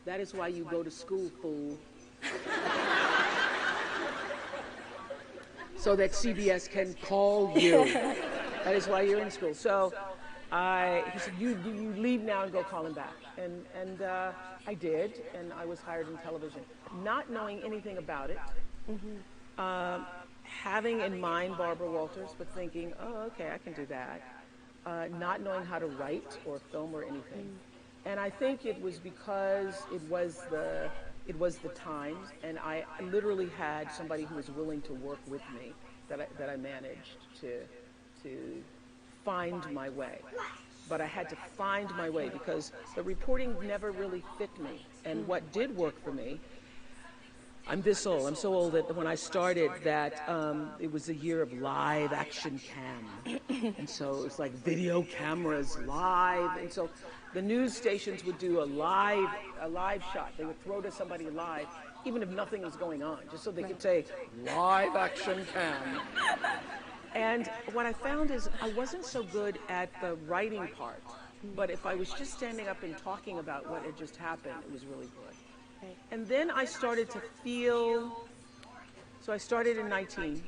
That is why you go to school, fool. So that CBS can call you. That is why you're in school. So he said, you leave now and go call him back. And I did, and I was hired in television. Not knowing anything about it, having in mind Barbara Walters, but thinking, oh, okay, I can do that. Not knowing how to write or film or anything. And I think it was because it was the times, and I literally had somebody who was willing to work with me that I managed to find my way. But I had to find my way because the reporting never really fit me. And what did work for me, I'm this old. I'm so old that when I started that, it was the year of live action cam. And so it was like video cameras live. And so the news stations would do a live shot. They would throw to somebody live, even if nothing was going on, just so they could say, live action cam. And what I found is I wasn't so good at the writing part, but if I was just standing up and talking about what had just happened, it was really good. And then I started to feel, so I started in 19,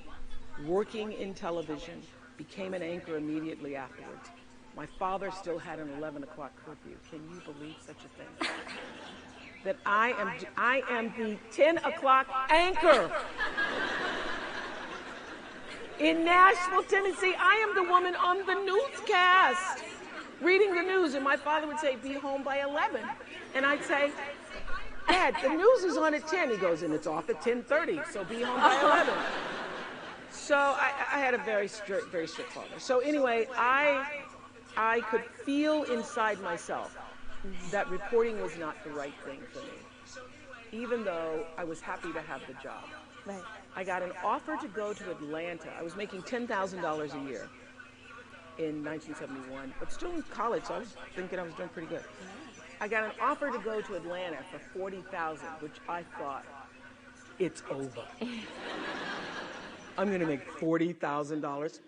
working in television, became an anchor immediately afterwards. My father still had an 11 o'clock curfew. Can you believe such a thing? That I am the 10 o'clock anchor. In Nashville, Tennessee, I am the woman on the newscast, reading the news, and my father would say, be home by 11. And I'd say, Dad, the news is on at 10. He goes, and it's off at 10:30, so be home by 11. So I had a very strict father. So anyway, I could feel inside myself that reporting was not the right thing for me, even though I was happy to have the job. Right. I got an offer to go to Atlanta. I was making $10,000 a year in 1971, but still in college, so I was thinking I was doing pretty good. I got an offer to go to Atlanta for $40,000, which I thought, it's over. I'm going to make $40,000.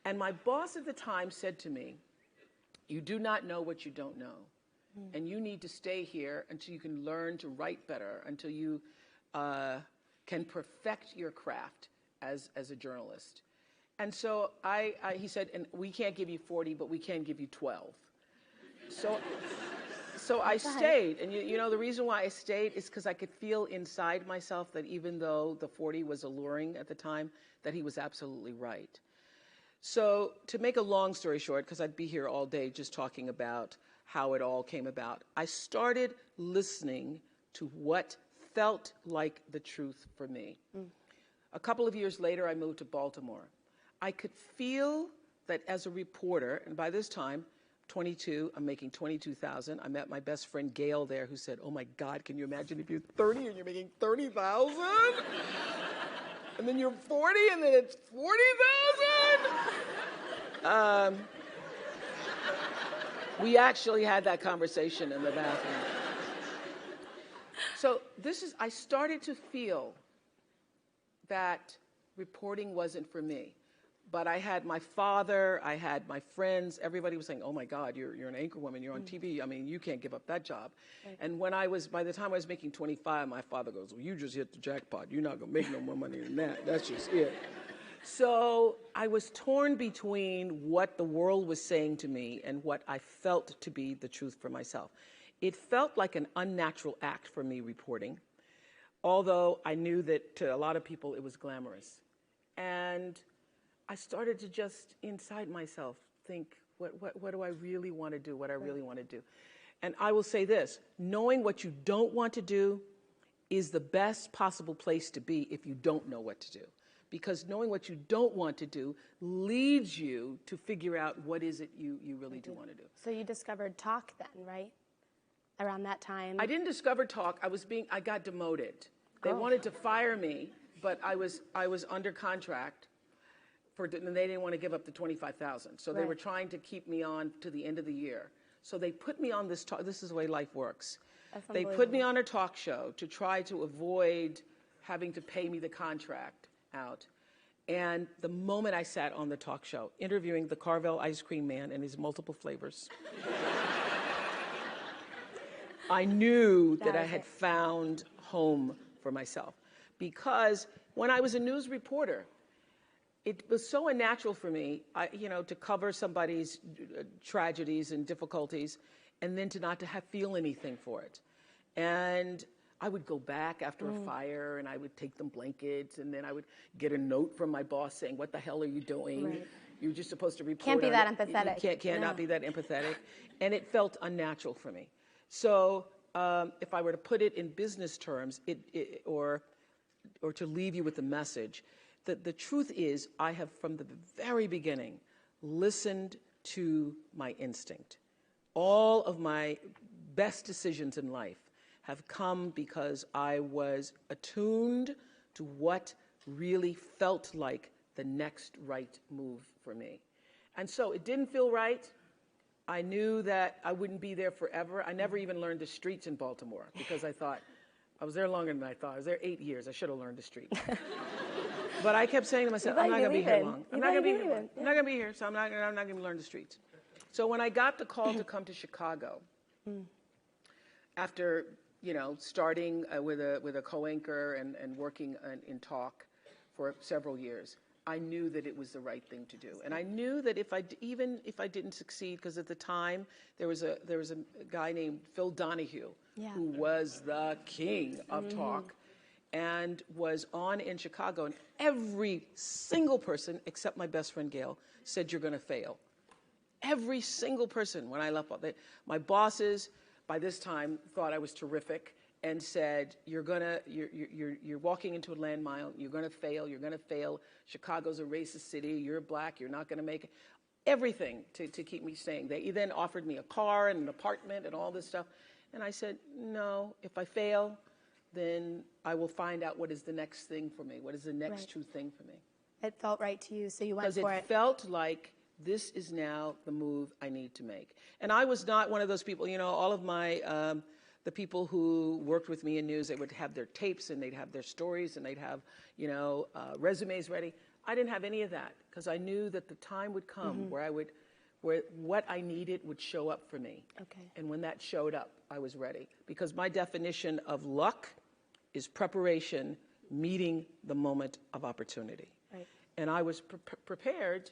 And my boss at the time said to me, you do not know what you don't know. And you need to stay here until you can learn to write better, until you can perfect your craft as a journalist. And so he said, and we can't give you 40, but we can give you 12. So I stayed. And you know, the reason why I stayed is because I could feel inside myself that even though the 40 was alluring at the time, that he was absolutely right. So to make a long story short, because I'd be here all day just talking about how it all came about, I started listening to what felt like the truth for me. A couple of years later, I moved to Baltimore. I could feel that as a reporter, and by this time, 22, I'm making $22,000. I met my best friend Gail there, who said, oh my God, can you imagine if you're 30 and you're making $30,000? And then you're 40 and then it's 40,000? We actually had that conversation in the bathroom. So I started to feel that reporting wasn't for me. But I had my father, I had my friends, everybody was saying, oh my God, you're an anchor woman, you're on TV, I mean, you can't give up that job. Right. And by the time I was making 25, my father goes, well, you just hit the jackpot, you're not gonna make no more money than that, that's just it. So I was torn between what the world was saying to me and what I felt to be the truth for myself. It felt like an unnatural act for me reporting, although I knew that to a lot of people it was glamorous. And I started to just, inside myself, think, what do I really want to do, what I really want to do? And I will say this, knowing what you don't want to do is the best possible place to be if you don't know what to do. Because knowing what you don't want to do leads you to figure out what is it you really do want to do. So you discovered talk then, right? Around that time? I didn't discover talk, I got demoted. They wanted to fire me, but I was under contract. And they didn't want to give up the $25,000. So they were trying to keep me on to the end of the year. So they put me on this talk. This is the way life works. They put me on a talk show to try to avoid having to pay me the contract out. And the moment I sat on the talk show, interviewing the Carvel ice cream man and his multiple flavors, I knew that I was had it. found home for myself. Because when I was a news reporter, it was so unnatural for me, to cover somebody's tragedies and difficulties, and then to not to have feel anything for it. And I would go back after a fire, and I would take them blankets, and then I would get a note from my boss saying, "What the hell are you doing? Right. You're just supposed to report." Can't be on that it. empathetic. You can't No. not be that empathetic, and it felt unnatural for me. So if I were to put it in business terms, or to leave you with the message, that the truth is, I have from the very beginning listened to my instinct. All of my best decisions in life have come because I was attuned to what really felt like the next right move for me. And so it didn't feel right. I knew that I wouldn't be there forever. I never even learned the streets in Baltimore because I thought, I was there longer than I thought. I was there 8 years. I should have learned the streets. But I kept saying to myself, I'm not going to be here long. I'm not going to be here long. I'm not going to be here, so I'm not going to learn the streets. So when I got the call to come to Chicago, after starting with a co-anchor and working in talk for several years, I knew that it was the right thing to do. And I knew that even if I didn't succeed, because at the time there was a guy named Phil Donahue, who was the king of talk, and was on in Chicago, and every single person except my best friend Gail said, "You're going to fail." Every single person when I left, my bosses by this time thought I was terrific and said, you're walking into a landmine, you're going to fail, you're going to fail. Chicago's a racist city, you're black, you're not going to make it. Everything to keep me staying. They then offered me a car and an apartment and all this stuff. And I said, no, if I fail, then I will find out what is the next thing for me, what is the next true thing for me. It felt right to you, so you went for it. Because it felt like this is now the move I need to make. And I was not one of those people, all of my, the people who worked with me in news, they would have their tapes and they'd have their stories and they'd have, resumes ready. I didn't have any of that because I knew that the time would come where what I needed would show up for me. Okay. And when that showed up, I was ready. Because my definition of luck is preparation meeting the moment of opportunity. Right. And I was prepared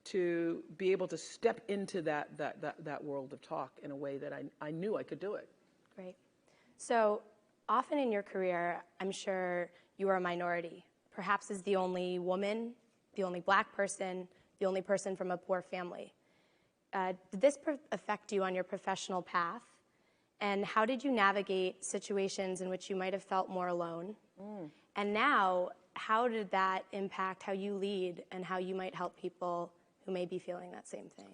to be able to step into that world of talk in a way that I knew I could do it. Great. So often in your career, I'm sure you are a minority, perhaps as the only woman, the only black person, the only person from a poor family. Did this affect you on your professional path? And how did you navigate situations in which you might have felt more alone? And now, how did that impact how you lead and how you might help people who may be feeling that same thing?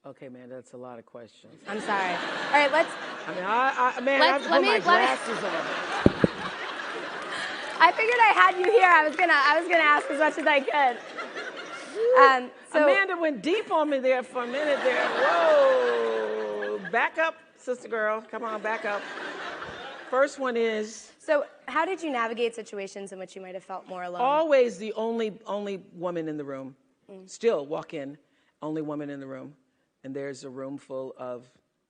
Okay, man, that's a lot of questions. I'm sorry. All right, let's... I have to put my glasses on. I figured I had you here. I was gonna ask as much as I could. So Amanda went deep on me there for a minute there. Whoa. Back up, sister girl. Come on, back up. First one is... So how did you navigate situations in which you might have felt more alone? Always the only woman in the room. Still walk in, only woman in the room. And there's a room full of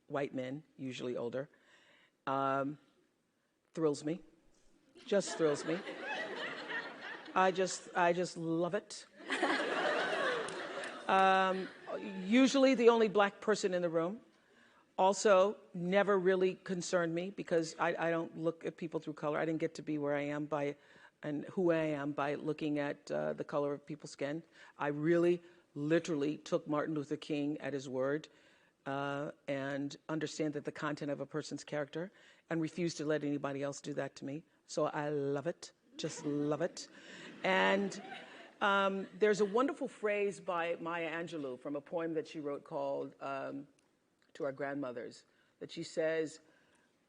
white men, usually older. Thrills me. Just thrills me. I just love it. Usually the only black person in the room. Also, never really concerned me because I don't look at people through color. I didn't get to be where I am and who I am by looking at the color of people's skin. I really, literally took Martin Luther King at his word and understand that the content of a person's character and refuse to let anybody else do that to me. So I love it, just love it. And there's a wonderful phrase by Maya Angelou from a poem that she wrote called To Our Grandmothers, that she says,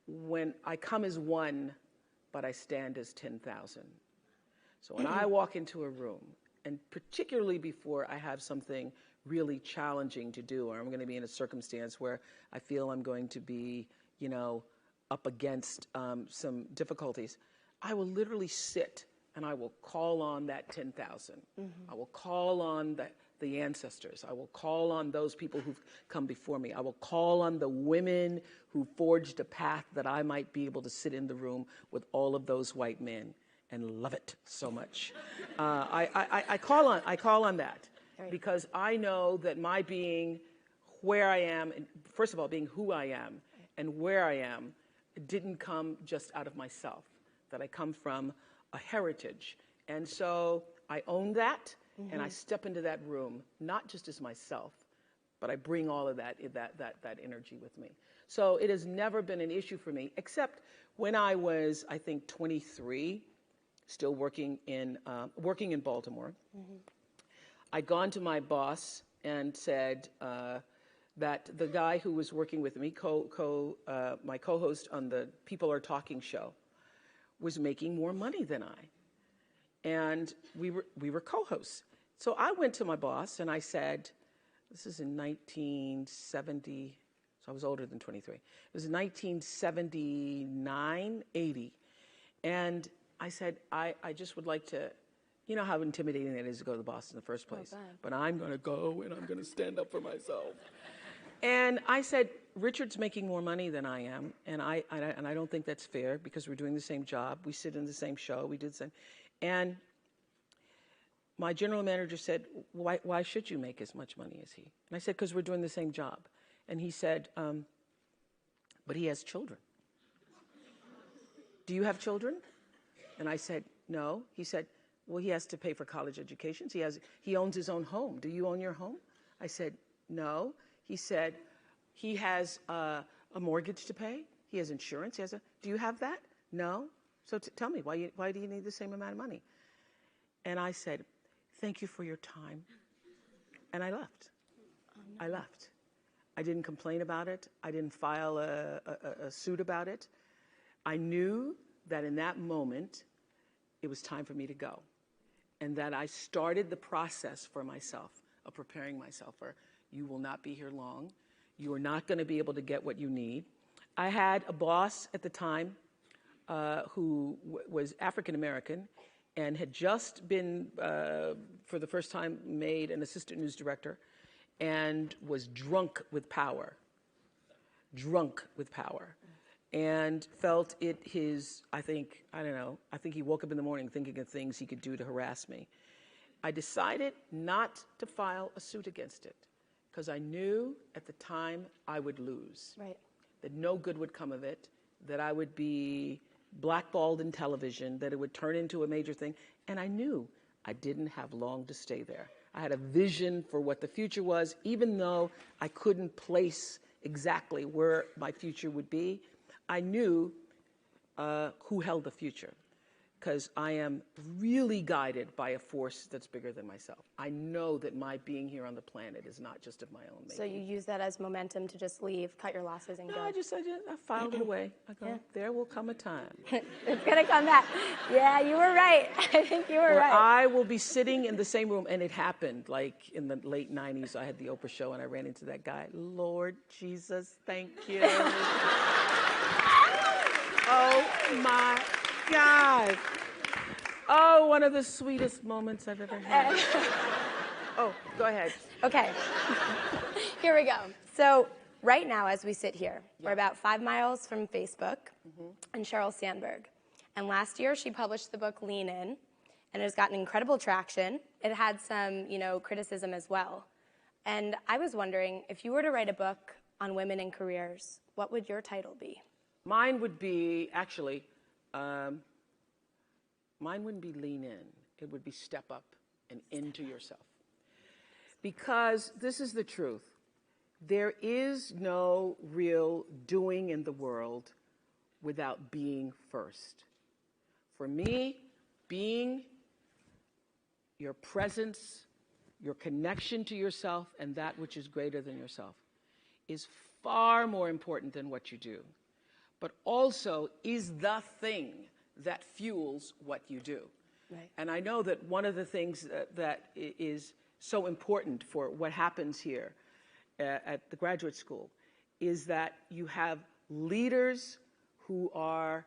when I come as one, but I stand as 10,000. So when I walk into a room, and particularly before I have something really challenging to do, or I'm going to be in a circumstance where I feel I'm going to be, up against some difficulties, I will literally sit and I will call on that 10,000. I will call on the ancestors. I will call on those people who've come before me. I will call on the women who forged a path that I might be able to sit in the room with all of those white men and love it so much. I call on that because I know that my being where I am, and first of all, being who I am and where I am, didn't come just out of myself, that I come from a heritage. And so I own that, and I step into that room, not just as myself, but I bring all of that energy with me. So it has never been an issue for me, except when I was, I think, 23, still working in Baltimore. I'd gone to my boss and said that the guy who was working with me, my co-host on the People Are Talking show, was making more money than I. And we were co-hosts. So I went to my boss and I said, this is in 1970, so I was older than 23. It was 1979, 80. And I said, I just would like to, you know how intimidating it is to go to the boss in the first place. But I'm going to go and I'm going to stand up for myself. And I said, Richard's making more money than I am, and I don't think that's fair because we're doing the same job. We sit in the same show. We did the same. And my general manager said, why should you make as much money as he? And I said, because we're doing the same job. And he said, but he has children. Do you have children? And I said, no. He said, well, he has to pay for college educations. He owns his own home. Do you own your home? I said, no. He said, he has a mortgage to pay. He has insurance. Do you have that? No. So tell me, why do you need the same amount of money? And I said, thank you for your time. And I left. I left. I didn't complain about it. I didn't file a suit about it. I knew that in that moment, it was time for me to go. And that I started the process for myself of preparing myself for, you will not be here long. You are not going to be able to get what you need. I had a boss at the time who was African American and had just been, for the first time, made an assistant news director and was drunk with power, and felt it I think he woke up in the morning thinking of things he could do to harass me. I decided not to file a suit against it because I knew at the time I would lose, that no good would come of it, that I would be blackballed in television, that it would turn into a major thing. And I knew I didn't have long to stay there. I had a vision for what the future was, even though I couldn't place exactly where my future would be. I knew who held the future, because I am really guided by a force that's bigger than myself. I know that my being here on the planet is not just of my own making. So you use that as momentum to just leave, cut your losses, and go? I filed it away. I go, there will come a time. It's going to come back. Yeah, you were right. I think you were right. I will be sitting in the same room, and it happened, like in the late 90s, I had the Oprah show, and I ran into that guy. Lord Jesus, thank you. Oh, my God. Oh, one of the sweetest moments I've ever had. Oh, go ahead. Okay. Here we go. So right now, as we sit here, we're about 5 miles from Facebook and Sheryl Sandberg. And last year, she published the book Lean In, and it has gotten incredible traction. It had some, criticism as well. And I was wondering, if you were to write a book on women in careers, what would your title be? Mine would be, actually, mine wouldn't be lean in. It would be step up and into yourself. Because this is the truth. There is no real doing in the world without being first. For me, being, your presence, your connection to yourself and that which is greater than yourself is far more important than what you do, but also is the thing that fuels what you do. Right. And I know that one of the things that is so important for what happens here at the graduate school is that you have leaders who are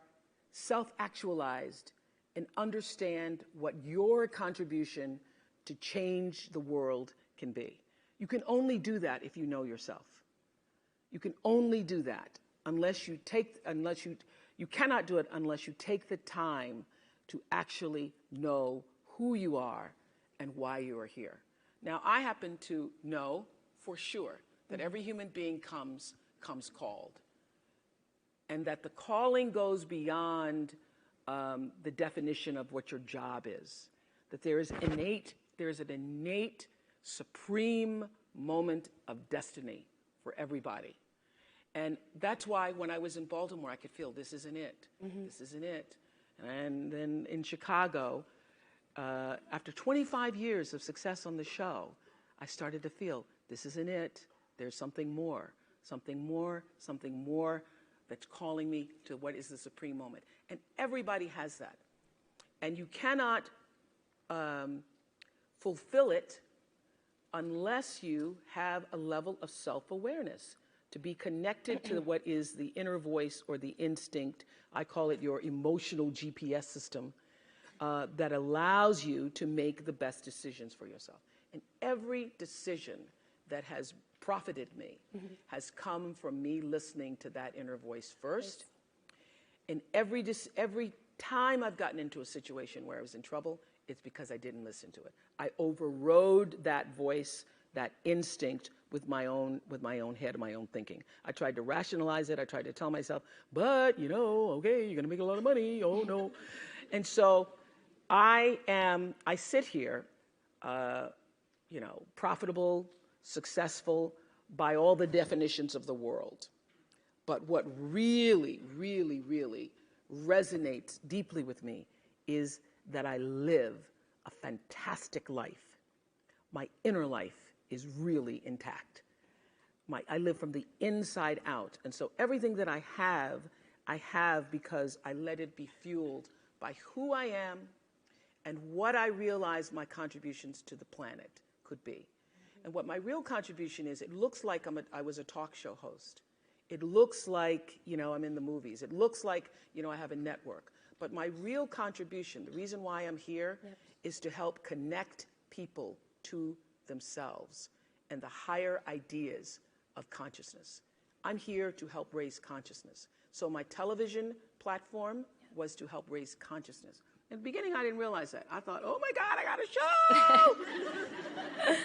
self-actualized and understand what your contribution to change the world can be. You can only do that if you know yourself. You can only do that you cannot do it unless you take the time to actually know who you are and why you are here. Now, I happen to know for sure that every human being comes called, and that the calling goes beyond the definition of what your job is. That there is an innate, supreme moment of destiny for everybody. And that's why when I was in Baltimore, I could feel this isn't it. This isn't it. And then in Chicago, after 25 years of success on the show, I started to feel this isn't it. There's something more, something more, something more that's calling me to what is the supreme moment. And everybody has that. And you cannot fulfill it unless you have a level of self-awareness, to be connected to what is the inner voice or the instinct. I call it your emotional GPS system that allows you to make the best decisions for yourself. And every decision that has profited me has come from me listening to that inner voice first. And every time I've gotten into a situation where I was in trouble, it's because I didn't listen to it. I overrode that voice, that instinct, with my own head, my own thinking. I tried to rationalize it. I tried to tell myself, but, okay, you're going to make a lot of money. Oh, no. And so I sit here, profitable, successful by all the definitions of the world. But what really, really, really resonates deeply with me is that I live a fantastic life. My inner life is really intact. I live from the inside out. And so everything that I have because I let it be fueled by who I am and what I realize my contributions to the planet could be. And what my real contribution is, it looks like I was a talk show host. It looks like, I'm in the movies. It looks like, I have a network. But my real contribution, the reason why I'm here, is to help connect people to themselves and the higher ideas of consciousness. I'm here to help raise consciousness. So my television platform was to help raise consciousness. In the beginning, I didn't realize that. I thought, oh my God, I got a show!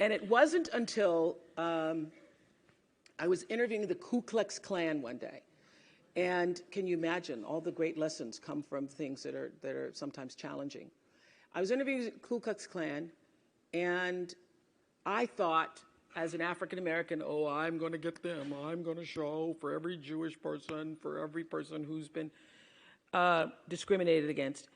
And it wasn't until I was interviewing the Ku Klux Klan one day. And can you imagine, all the great lessons come from things that are sometimes challenging. I was interviewing the Ku Klux Klan, and I thought, as an African American, I'm going to get them. I'm going to show for every Jewish person, for every person who's been discriminated against.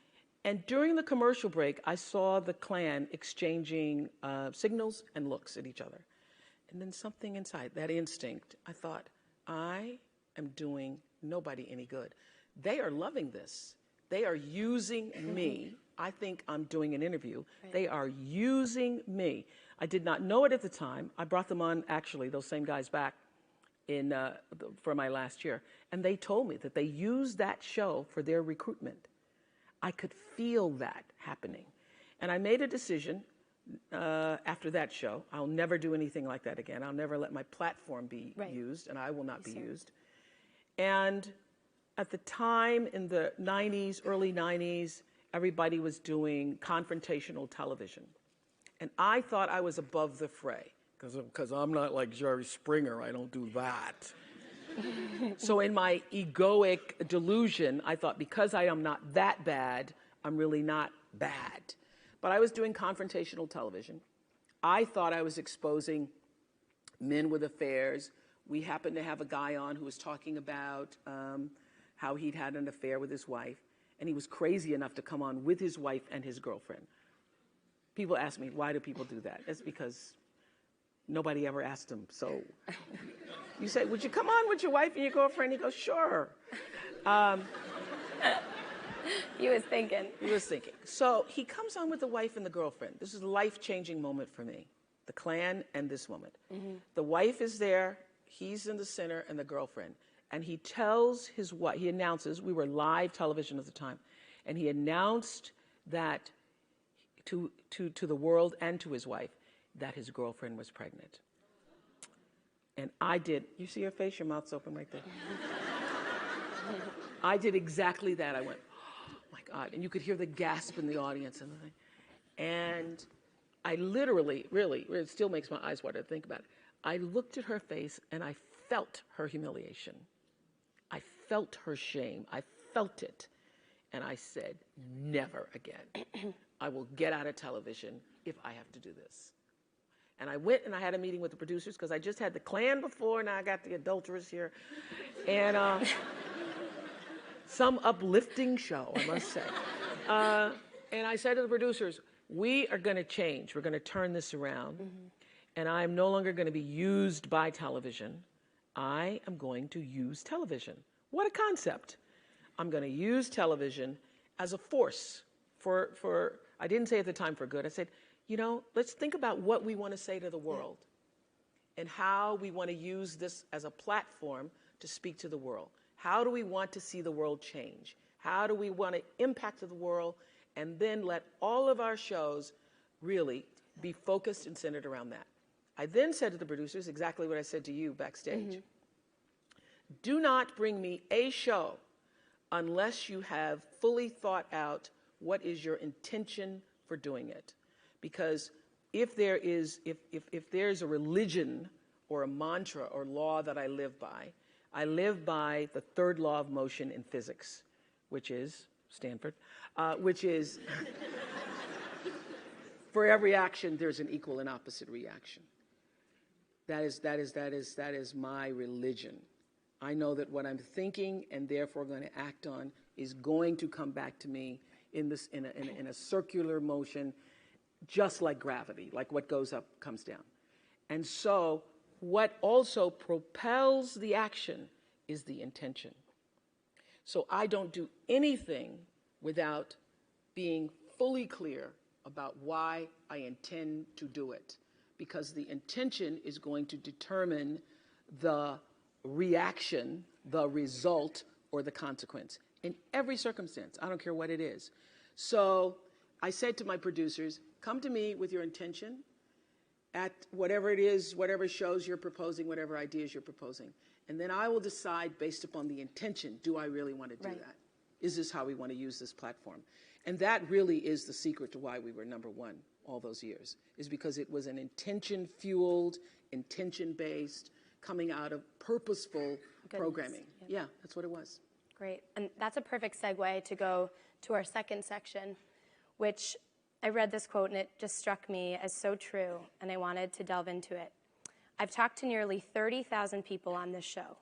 And during the commercial break, I saw the Klan exchanging signals and looks at each other. And then something inside, that instinct, I thought, I am doing nobody any good. They are loving this. They are using me. I think I'm doing an interview. Right. They are using me. I did not know it at the time. I brought them on, actually, those same guys back for my last year. And they told me that they used that show for their recruitment. I could feel that happening. And I made a decision after that show. I'll never do anything like that again. I'll never let my platform be used, and I will not be used. And at the time, in the 90s, early 90s, everybody was doing confrontational television. And I thought I was above the fray, because I'm not like Jerry Springer. I don't do that. So in my egoic delusion, I thought, because I am not that bad, I'm really not bad. But I was doing confrontational television. I thought I was exposing men with affairs. We happened to have a guy on who was talking about how he'd had an affair with his wife, and he was crazy enough to come on with his wife and his girlfriend. People ask me, why do people do that? It's because nobody ever asked him. So you say, would you come on with your wife and your girlfriend? He goes, sure. He was thinking. He was thinking. So he comes on with the wife and the girlfriend. This is a life-changing moment for me, the Klan and this moment. Mm-hmm. The wife is there, he's in the center, and the girlfriend. And he tells his wife, he announces, we were live television at the time, and he announced that to the world and to his wife, that his girlfriend was pregnant. And I did, you see your face, your mouth's open right there. I did exactly that. I went, oh my God. And you could hear the gasp in the audience and the thing. And I literally, really, it still makes my eyes water to think about it. I looked at her face and I felt her humiliation. I felt her shame. I felt it. And I said, never again. I will get out of television if I have to do this. And I went and I had a meeting with the producers because I just had the Klan before, now I got the adulteress here. And some uplifting show, I must say. And I said to the producers, we are going to change. We're going to turn this around. And I'm no longer going to be used by television. I am going to use television. What a concept. I'm going to use television as a force for, I didn't say at the time for good. I said, you know, let's think about what we want to say to the world and how we want to use this as a platform to speak to the world. How do we want to see the world change? How do we want to impact the world? And then let all of our shows really be focused and centered around that. I then said to the producers exactly what I said to you backstage. Do not bring me a show unless you have fully thought out what is your intention for doing it. Because if there's a religion or a mantra or law that I live by the third law of motion in physics, which is Stanford, which is for every action there's an equal and opposite reaction. That is my religion. I know that what I'm thinking and therefore going to act on is going to come back to me in a circular motion, just like gravity, like what goes up comes down. And so what also propels the action is the intention. So I don't do anything without being fully clear about why I intend to do it, because the intention is going to determine the reaction, the result, or the consequence in every circumstance. I don't care what it is. So I said to my producers, come to me with your intention at whatever it is, whatever shows you're proposing, whatever ideas you're proposing. And then I will decide based upon the intention, do I really want to do that? Is this how we want to use this platform? And that really is the secret to why we were #1 all those years, is because it was an intention-fueled, intention-based, coming out of purposeful programming. Yep. Yeah, that's what it was. Great. And that's a perfect segue to go to our second section, which I read this quote and it just struck me as so true, and I wanted to delve into it. I've talked to nearly 30,000 people on this show,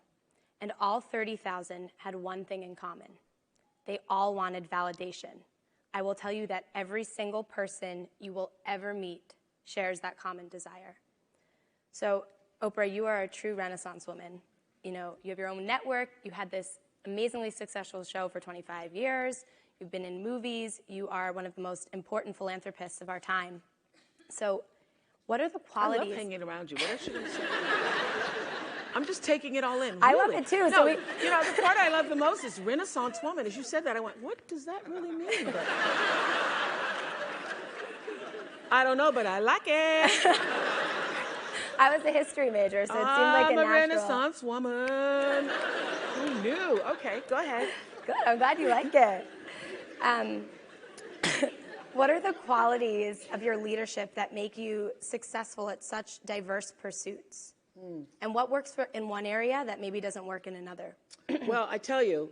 and all 30,000 had one thing in common. They all wanted validation. I will tell you that every single person you will ever meet shares that common desire. So, Oprah, you are a true Renaissance woman. You know, you have your own network. You had this amazingly successful show for 25 years. You've been in movies. You are one of the most important philanthropists of our time. So, what are the qualities? I love hanging around you. What else should I say? I'm just taking it all in. Really. I love it too. No, so you know, the part I love the most is Renaissance woman. As you said that, I went, what does that really mean? But I don't know, but I like it. I was a history major, so it seemed like a natural. I'm a Renaissance woman. Who knew? Okay, go ahead. Good. I'm glad you like it. What are the qualities of your leadership that make you successful at such diverse pursuits? And what works in one area that maybe doesn't work in another? Well, I tell you,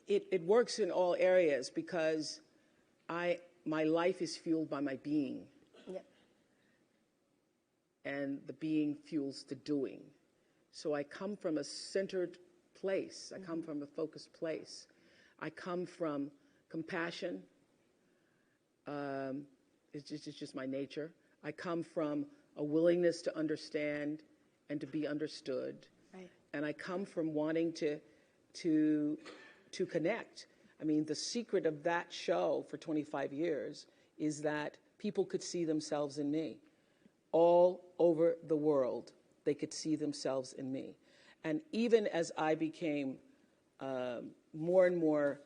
it works in all areas because my life is fueled by my being. Yep. And the being fuels the doing. So I come from a centered place. I come from a focused place. I come from compassion. It's just my nature. I come from a willingness to understand and to be understood. Right. And I come from wanting to connect. I mean, the secret of that show for 25 years is that people could see themselves in me. All over the world, they could see themselves in me. And even as I became more and more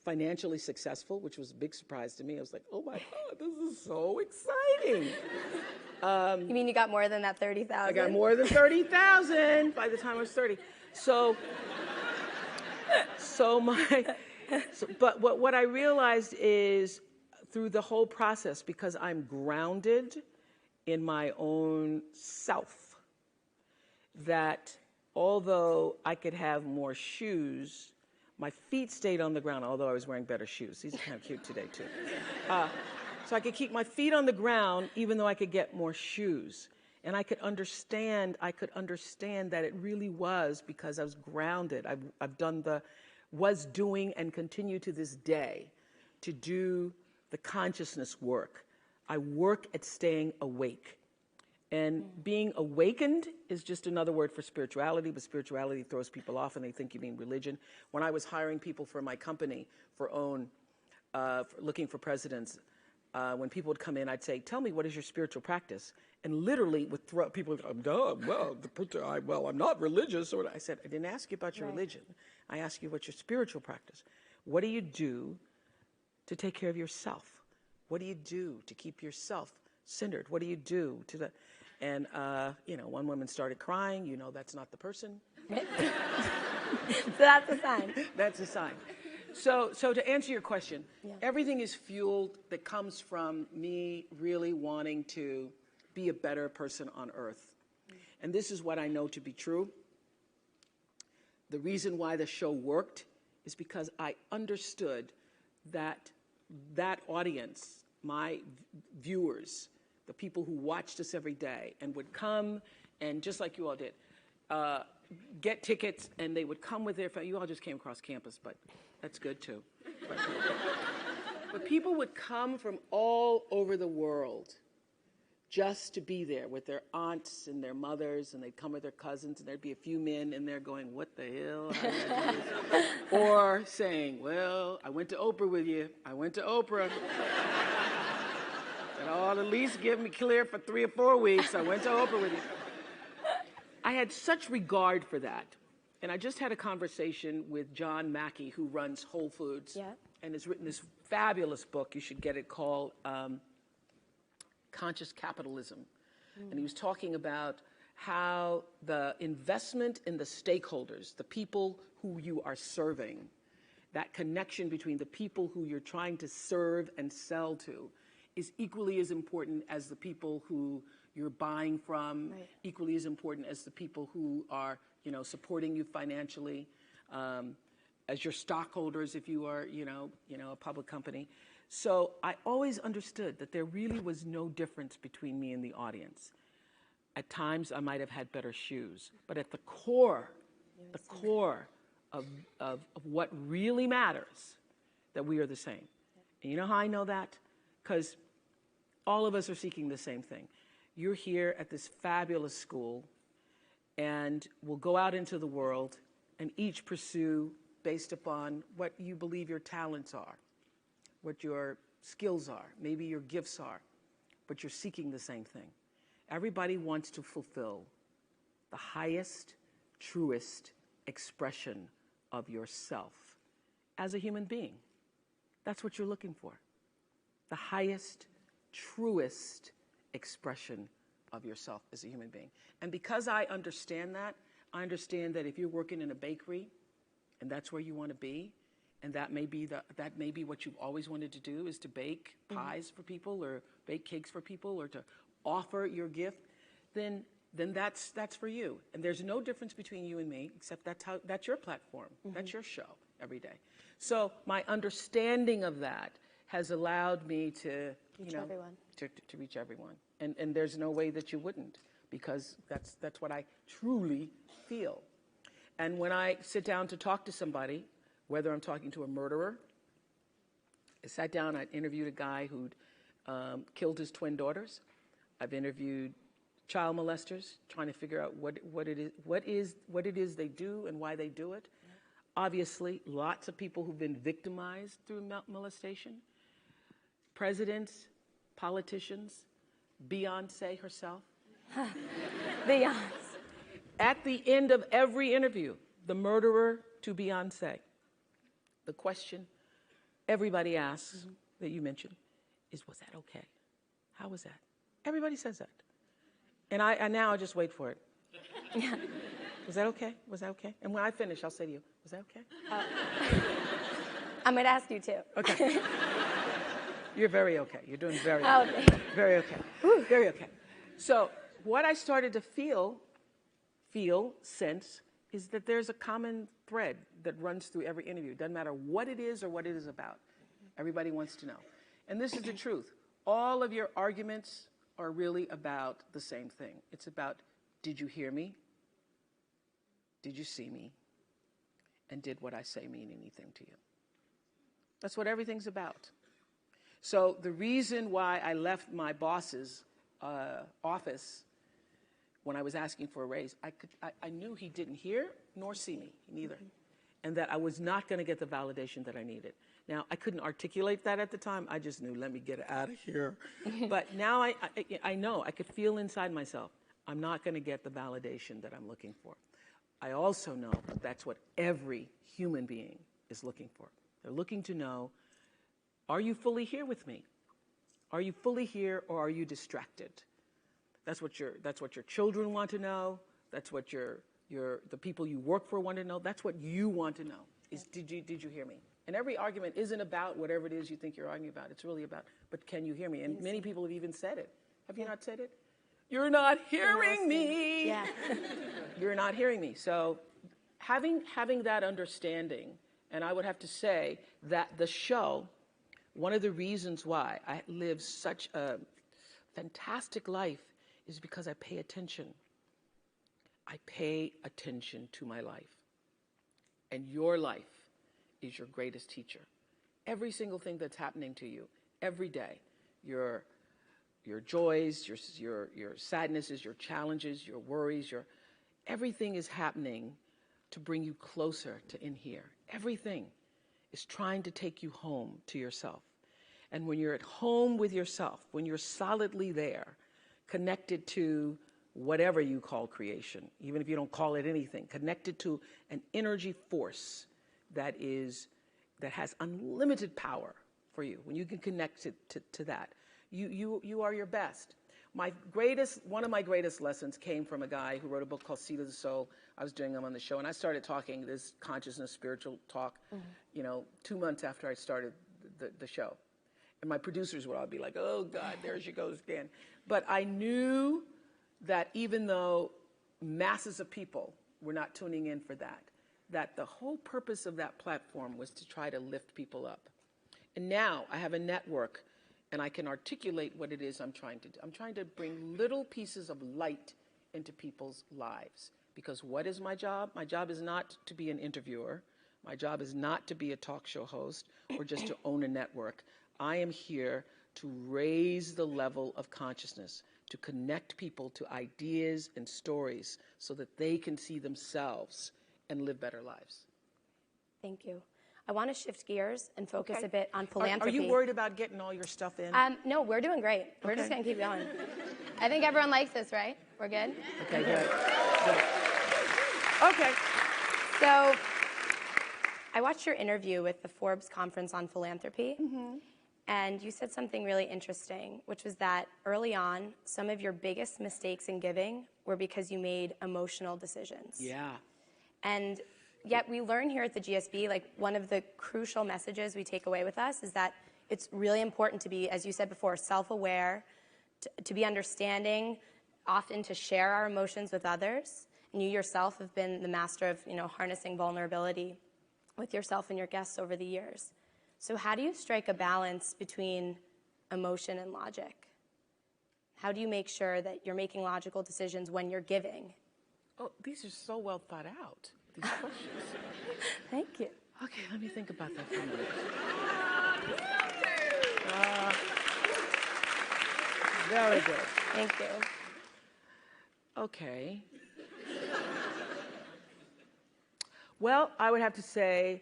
financially successful, which was a big surprise to me. I was like, oh my God, this is so exciting. You mean you got more than that 30,000? I got more than 30,000 by the time I was 30. But what I realized is through the whole process, because I'm grounded in my own self, that although I could have more shoes, my feet stayed on the ground, although I was wearing better shoes. These are kind of cute today, too. So I could keep my feet on the ground, even though I could get more shoes. And I could understand that it really was because I was grounded. Was doing and continue to this day to do the consciousness work. I work at staying awake. And being awakened is just another word for spirituality, but spirituality throws people off and they think you mean religion. When I was hiring people for my company looking for presidents, when people would come in, I'd say, tell me, what is your spiritual practice? And literally would throw, people would go, I'm not religious. Or I said, I didn't ask you about your religion. I asked you about your spiritual practice. What do you do to take care of yourself? What do you do to keep yourself centered? What do you do to the... And, one woman started crying. That's not the person. So that's a sign. That's a sign. So to answer your question, everything is fueled that comes from me really wanting to be a better person on earth. And this is what I know to be true. The reason why the show worked is because I understood that audience, my viewers, the people who watched us every day and would come and, just like you all did, get tickets, and they would come with their family. You all just came across campus, but that's good too. But people would come from all over the world just to be there with their aunts and their mothers, and they'd come with their cousins, and there'd be a few men in there going, what the hell? How did I do this? Or saying, well, I went to Oprah with you. I went to Oprah. And at least give me clear for 3 or 4 weeks. I went to Oprah with you. I had such regard for that. And I just had a conversation with John Mackey, who runs Whole Foods, and has written this fabulous book. You should get it, called Conscious Capitalism. And he was talking about how the investment in the stakeholders, the people who you are serving, that connection between the people who you're trying to serve and sell to, is equally as important as the people who you're buying from, equally as important as the people who are, supporting you financially, as your stockholders if you are, a public company. So I always understood that there really was no difference between me and the audience. At times I might have had better shoes, but at the core of what really matters, that we are the same. And you know how I know that? Because all of us are seeking the same thing. You're here at this fabulous school, and we'll go out into the world and each pursue based upon what you believe your talents are, what your skills are, maybe your gifts are, but you're seeking the same thing. Everybody wants to fulfill the highest, truest expression of yourself as a human being. That's what you're looking for. The highest, truest expression of yourself as a human being. And because I understand that if you're working in a bakery and that's where you want to be, and that may be what you've always wanted to do, is to bake pies for people or bake cakes for people or to offer your gift, then that's for you. And there's no difference between you and me, except that's your platform. That's your show every day. So my understanding of that has allowed me to reach everyone. And there's no way that you wouldn't, because that's what I truly feel. And when I sit down to talk to somebody, whether I'm talking to a murderer, I sat down, I interviewed a guy who'd killed his twin daughters. I've interviewed child molesters, trying to figure out what it is they do and why they do it. Obviously, lots of people who've been victimized through molestation. Presidents, politicians, Beyonce herself. Beyonce. At the end of every interview, the murderer to Beyonce, the question, everybody asks that you mentioned is, was that okay? How was that? Everybody says that. And now I just wait for it. Was that okay? Was that okay? And when I finish, I'll say to you, was that okay? I'm going to ask you too. Okay. You're very okay. You're doing very Oh, okay. Very okay. Very okay. So what I started to sense, is that there's a common thread that runs through every interview. It doesn't matter what it is or what it is about. Everybody wants to know. And this is the truth. All of your arguments are really about the same thing. It's about, did you hear me? Did you see me? And did what I say mean anything to you? That's what everything's about. So the reason why I left my boss's office when I was asking for a raise, I knew he didn't hear nor see me, neither. And that I was not going to get the validation that I needed. Now, I couldn't articulate that at the time. I just knew, let me get out of here. But now I know, I could feel inside myself, I'm not going to get the validation that I'm looking for. I also know that's what every human being is looking for. They're looking to know, are you fully here with me? Are you fully here, or are you distracted? That's what your children want to know. That's what the people you work for want to know. That's what you want to know, is did you hear me? And every argument isn't about whatever it is you think you're arguing about. It's really about, but can you hear me? And many people have even said it. Have you not said it? You're not hearing me. Yeah. You're not hearing me. So having that understanding, and I would have to say that the show, one of the reasons why I live such a fantastic life is because I pay attention. I pay attention to my life. And your life is your greatest teacher. Every single thing that's happening to you, every day, your joys, your sadnesses, your challenges, your worries, everything is happening to bring you closer to in here. Everything is trying to take you home to yourself. And when you're at home with yourself, when you're solidly there, connected to whatever you call creation, even if you don't call it anything, connected to an energy force that has unlimited power for you, when you can connect to that, you are your best. One of my greatest lessons came from a guy who wrote a book called Seed of the Soul. I was doing them on the show, and I started talking this consciousness, spiritual talk, 2 months after I started the show. And my producers would all be like, oh, God, there she goes again. But I knew that even though masses of people were not tuning in for that the whole purpose of that platform was to try to lift people up. And now I have a network, and I can articulate what it is I'm trying to do. I'm trying to bring little pieces of light into people's lives. Because what is my job? My job is not to be an interviewer. My job is not to be a talk show host or just to own a network. I am here to raise the level of consciousness, to connect people to ideas and stories so that they can see themselves and live better lives. Thank you. I want to shift gears and focus a bit on philanthropy. Are you worried about getting all your stuff in? No, we're doing great. We're just going to keep going. I think everyone likes this, right? We're good? Okay, good. Okay. So I watched your interview with the Forbes Conference on Philanthropy, and you said something really interesting, which was that early on, some of your biggest mistakes in giving were because you made emotional decisions. Yeah. And yet we learn here at the GSB, like one of the crucial messages we take away with us is that it's really important to be, as you said before, self-aware, to be understanding, often to share our emotions with others. And you yourself have been the master of, harnessing vulnerability with yourself and your guests over the years. So how do you strike a balance between emotion and logic? How do you make sure that you're making logical decisions when you're giving? Oh, these are so well thought out, these questions. Thank you. Okay, let me think about that for a minute. Very good. Thank you. Okay. Well, I would have to say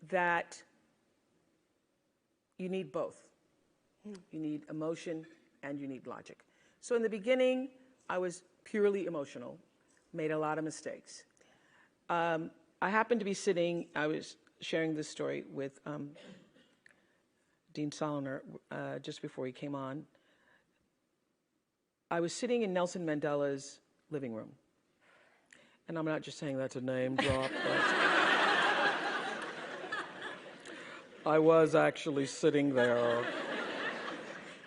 that you need both. You need emotion and you need logic. So in the beginning, I was purely emotional, made a lot of mistakes. I happened to be sitting, I was sharing this story with Dean Soloner, just before he came on, I was sitting in Nelson Mandela's living room. And I'm not just saying that's a name drop, but I was actually sitting there.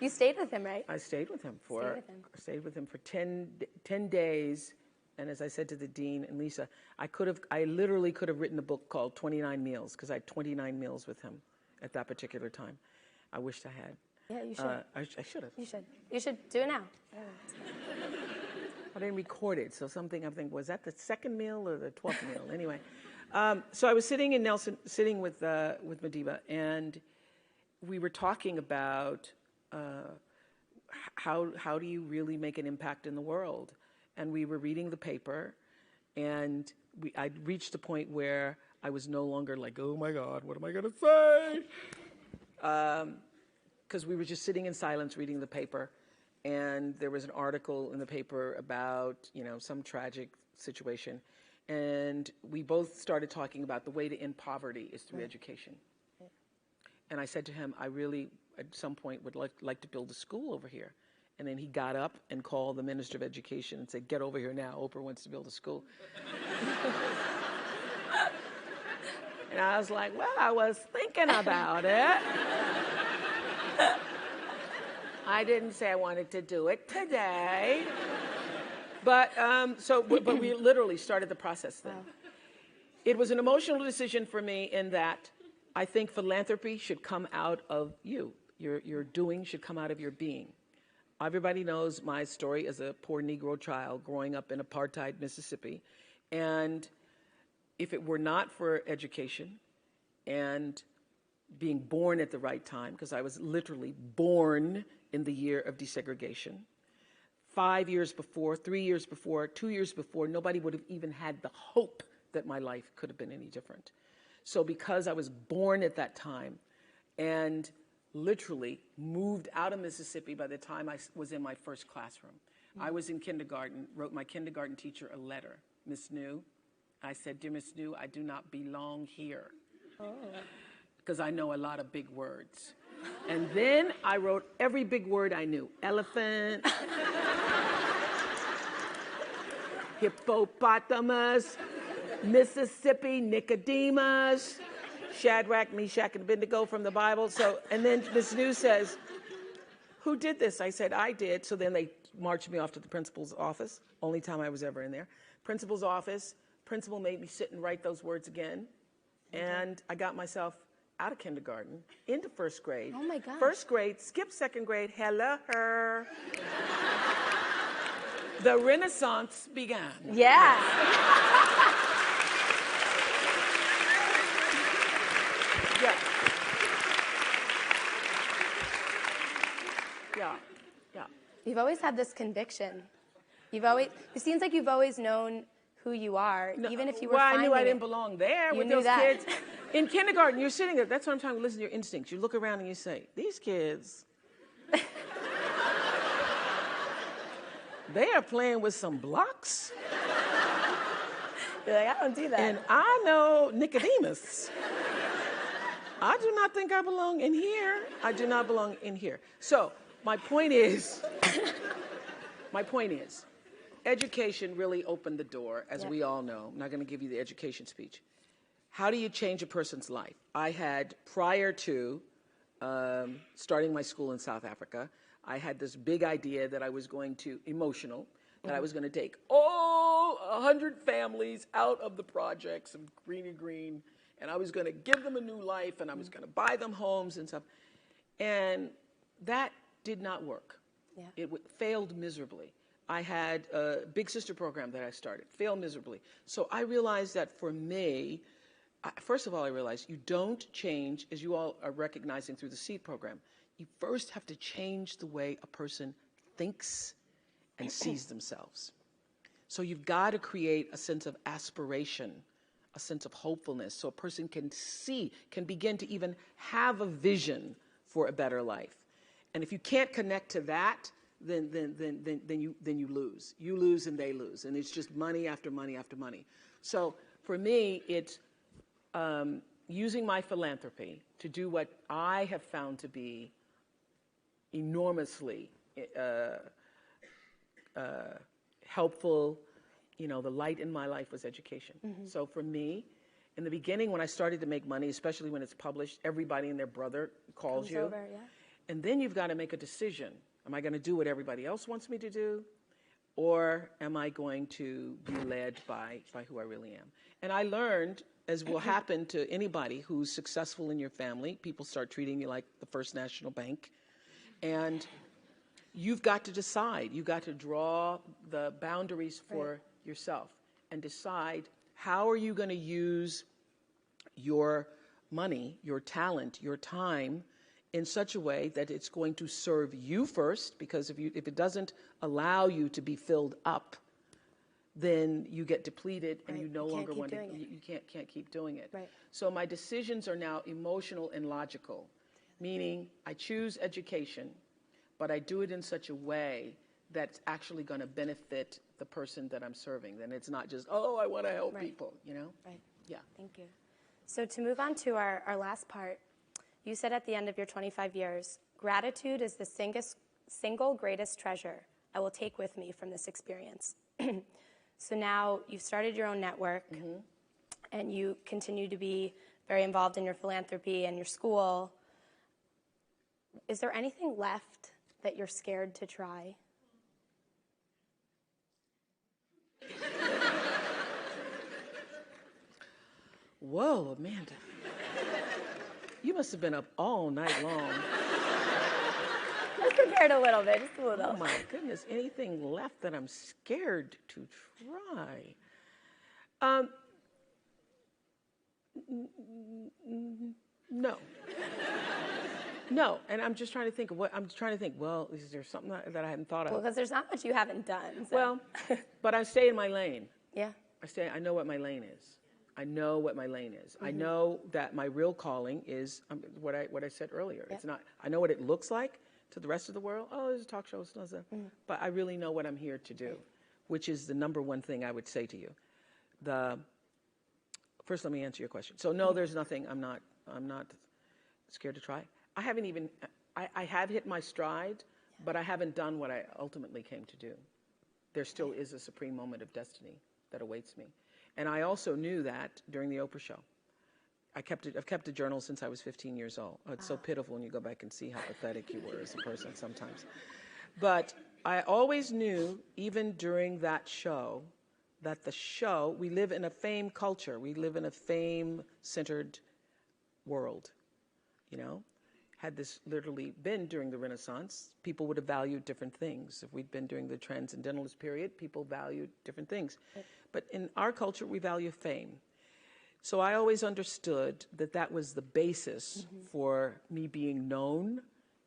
You stayed with him, right? I stayed with him for 10 days. And as I said to the dean and Lisa, I literally could have written a book called 29 Meals, because I had 29 meals with him at that particular time. I wished I had. Yeah, you should. I should have. You should. You should do it now. I didn't record it, so something I'm thinking, was that the second meal or the 12th meal? Anyway, so I was sitting with Madiba, and we were talking about how do you really make an impact in the world? And we were reading the paper, and I reached the point where I was no longer like, oh my God, what am I going to say? Because we were just sitting in silence reading the paper, and there was an article in the paper about, some tragic situation, and we both started talking about the way to end poverty is through education. And I said to him, I really, at some point, would like to build a school over here. And then he got up and called the Minister of Education and said, get over here now, Oprah wants to build a school. And I was like, well, I was thinking about it. I didn't say I wanted to do it today. But we literally started the process then. Wow. It was an emotional decision for me in that I think philanthropy should come out of you. Your doing should come out of your being. Everybody knows my story as a poor Negro child growing up in apartheid Mississippi. And if it were not for education and being born at the right time, because I was literally born in the year of desegregation, 5 years before, 3 years before, 2 years before, nobody would have even had the hope that my life could have been any different. So because I was born at that time and literally moved out of Mississippi by the time I was in my first classroom. I was in kindergarten, wrote my kindergarten teacher a letter. Miss New, I said, dear Miss New, I do not belong here. Because I know a lot of big words. And then I wrote every big word I knew. Elephant, hippopotamus, Mississippi, Nicodemus, Shadrach, Meshach, and Abednego from the Bible. So, and then Miss New says, who did this? I said, I did. So then they marched me off to the principal's office. Only time I was ever in there. Principal's office. Principal made me sit and write those words again. And I got myself out of kindergarten into first grade. Oh my God. First grade, skipped second grade, hello her. The Renaissance began. Yeah. Yeah. You've always had this conviction. It seems like you've always known who you are, even if you were finding I knew I didn't belong there with those kids. In kindergarten, you're sitting there. That's what I'm trying to listen to your instincts. You look around and you say, these kids, they are playing with some blocks. You're like, I don't do that. And I know Nicodemus. I do not think I belong in here. I do not belong in here. So my point is, education really opened the door, as we all know. I'm not going to give you the education speech. How do you change a person's life? I had, prior to starting my school in South Africa, I had this big idea that I was going to, that I was going to take all 100 families out of the projects of Greeny Green, and I was going to give them a new life, and I was going to buy them homes and stuff. And that did not work. Yeah. It failed miserably. I had a Big Sister program that I started, failed miserably. So I realized that for me, first of all, I realized you don't change, as you all are recognizing through the SEED program, you first have to change the way a person thinks and sees themselves. So you've got to create a sense of aspiration, a sense of hopefulness, so a person can begin to even have a vision for a better life. And if you can't connect to that, then you lose. You lose and they lose. And it's just money after money after money. So for me, it's using my philanthropy to do what I have found to be enormously helpful. You know, the light in my life was education. So for me, in the beginning, when I started to make money, especially when it's published, everybody and their brother calls Comes you. over, yeah. And then you've got to make a decision. Am I going to do what everybody else wants me to do? Or am I going to be led by who I really am? And I learned, as will happen to anybody who's successful in your family, people start treating you like the First National Bank. And you've got to decide. You've got to draw the boundaries for yourself and decide how are you going to use your money, your talent, your time in such a way that it's going to serve you first, because if it doesn't allow you to be filled up, then you get depleted and you no longer want to, you can't keep doing it. Right. So my decisions are now emotional and logical, meaning I choose education, but I do it in such a way that's actually going to benefit the person that I'm serving. Then it's not just, oh, I want to help people, you know? Right. Yeah. Thank you. So to move on to our last part, you said at the end of your 25 years, gratitude is the single greatest treasure I will take with me from this experience. So now you've started your own network, and you continue to be very involved in your philanthropy and your school. Is there anything left that you're scared to try? Whoa, Amanda. You must have been up all night long. I prepared a little bit, just a little. Oh my goodness, anything left that I'm scared to try? No. No, and I'm just trying to think of well, is there something that I hadn't thought of? Well, because there's not much you haven't done. So. Well, but I stay in my lane. Yeah. I know what my lane is. I know what my lane is. I know that my real calling is what I said earlier. It's not. I know what it looks like to the rest of the world. Oh, there's a talk show. But I really know what I'm here to do, which is the number one thing I would say to you. First, let me answer your question. So no, there's nothing. I'm not scared to try. I haven't even. I have hit my stride, but I haven't done what I ultimately came to do. There still is a supreme moment of destiny that awaits me. And I also knew that during the OPRAH show. I've kept a journal since I was 15 years old. Oh, it's so pitiful when you go back and see how pathetic you were as a person sometimes. But I always knew, even during that show, that we live in a fame culture. We live in a fame-centered world, you know? Had this literally been during the Renaissance, people would have valued different things. If we'd been during the Transcendentalist period, people valued different things. But in our culture, we value fame. So I always understood that that was the basis for me being known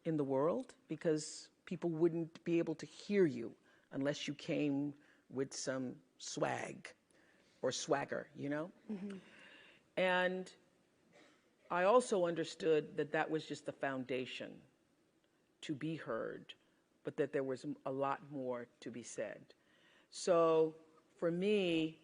in the world, because people wouldn't be able to hear you unless you came with some swag or swagger, you know? And I also understood that that was just the foundation to be heard, but that there was a lot more to be said. So for me,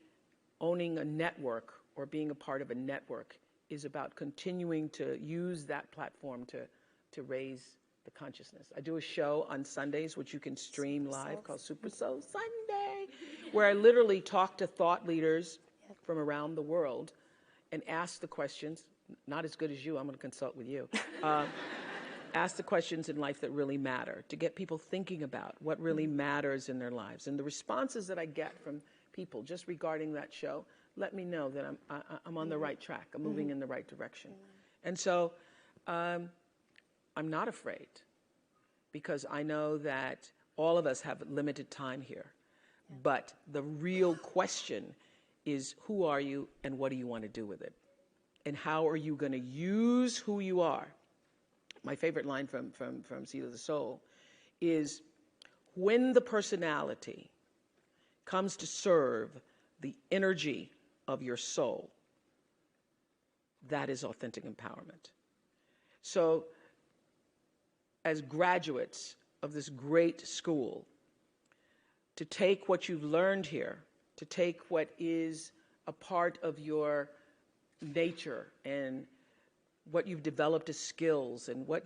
owning a network or being a part of a network is about continuing to use that platform to raise the consciousness. I do a show on Sundays, which you can stream live, called Super Soul Sunday, where I literally talk to thought leaders from around the world and ask the questions. Not as good as you, I'm going to consult with you. Ask the questions in life that really matter, to get people thinking about what really matters in their lives. And the responses that I get from people just regarding that show let me know that I'm on the right track. I'm moving in the right direction. And so I'm not afraid, because I know that all of us have limited time here. But the real question is, who are you and what do you want to do with it? And how are you going to use who you are? My favorite line from Seed of the Soul is, when the personality comes to serve the energy of your soul, that is authentic empowerment. So as graduates of this great school, to take what you've learned here, to take what is a part of your nature and what you've developed as skills and what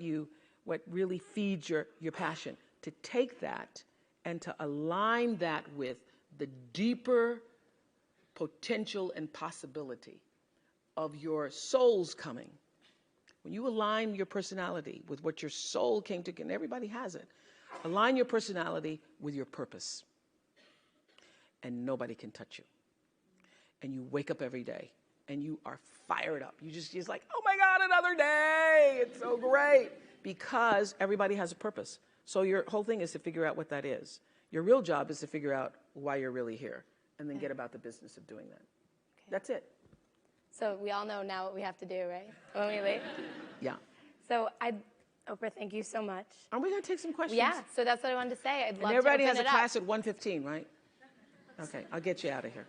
really feeds your passion, to take that and to align that with the deeper potential and possibility of your soul's coming. When you align your personality with what your soul came to, and everybody has it, align your personality with your purpose, and nobody can touch you. And you wake up every day and you are fired up. You're just like, oh my God, another day. It's so great. Because everybody has a purpose. So your whole thing is to figure out what that is. Your real job is to figure out why you're really here and then get about the business of doing that. Okay. That's it. So we all know now what we have to do, right? When we leave? Yeah. So Oprah, thank you so much. Are we going to take some questions? Yeah, so that's what I wanted to say. I'd love to open it up. Everybody has a class at 1:15, right? Okay, I'll get you out of here.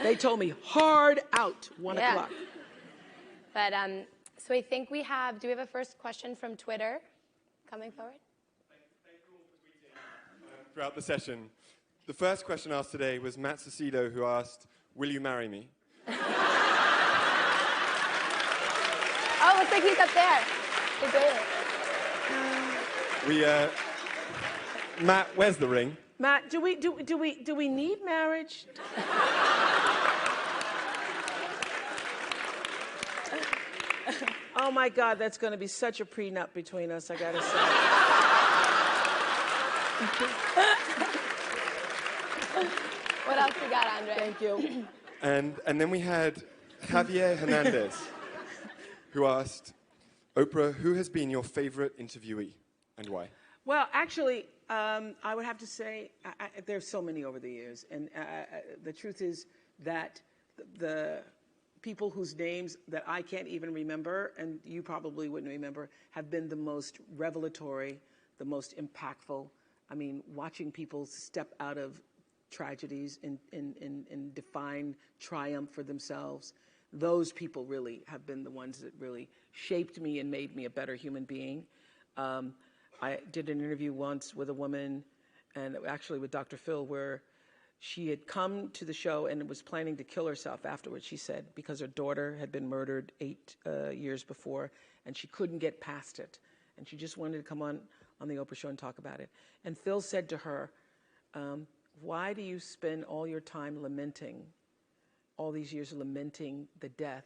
They told me hard out 1 o'clock. But so I think do we have a first question from Twitter coming forward? Thank you all for tweeting throughout the session. The first question asked today was Matt Cecido, who asked, will you marry me? Oh, looks like he's up there. Matt, where's the ring? Matt, do we need marriage? Oh my God, that's going to be such a prenup between us, I gotta say. What else you got, Andre? Thank you. And then we had Javier Hernandez, who asked, Oprah, who has been your favorite interviewee and why? Well, actually, I would have to say there's so many over the years. And the truth is that the people whose names that I can't even remember, and you probably wouldn't remember, have been the most revelatory, the most impactful. I mean, watching people step out of tragedies and define triumph for themselves, those people really have been the ones that really shaped me and made me a better human being. I did an interview once with a woman, and actually with Dr. Phil, where she had come to the show and was planning to kill herself afterwards, she said, because her daughter had been murdered 8 years before, and she couldn't get past it. And she just wanted to come on the Oprah show and talk about it. And Phil said to her, why do you spend all your time lamenting, all these years lamenting the death,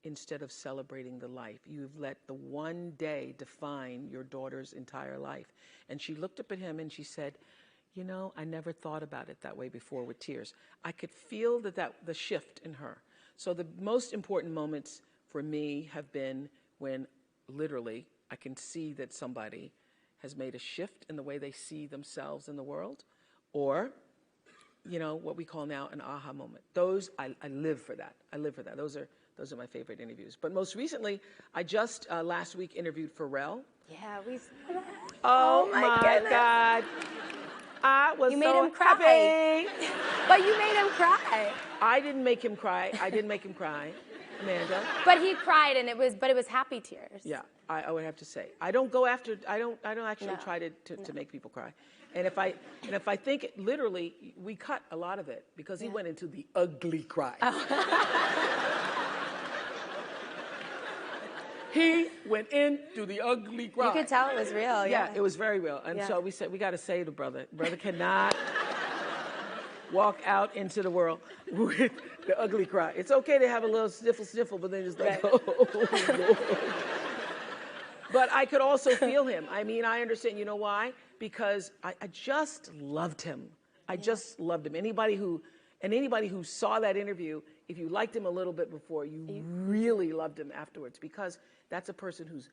instead of celebrating the life? You've let the one day define your daughter's entire life. And she looked up at him and she said, you know, I never thought about it that way before, with tears. I could feel the shift in her. So the most important moments for me have been when literally I can see that somebody has made a shift in the way they see themselves in the world, or, you know, what we call now an aha moment. Those, I live for that. I live for that. Those are my favorite interviews. But most recently, I just last week interviewed Pharrell. Yeah, we saw that. Oh my God. I was you made so him cry. happy. But you made him cry. I didn't make him cry. I didn't make him cry, Amanda. But he cried, and it was happy tears. Yeah, I would have to say. I don't actually try to make people cry. And if I think it, literally, we cut a lot of it because he went into the ugly cry. Oh. He went into the ugly cry. You could tell it was real. Yeah, it was very real. And so we said, we got to save the brother. Brother cannot walk out into the world with the ugly cry. It's okay to have a little sniffle, but then it's like, oh, Lord. But I could also feel him. I mean, I understand. You know why? Because I just loved him. I just loved him. Anybody who saw that interview, if you liked him a little bit before, you really loved him afterwards, because that's a person who's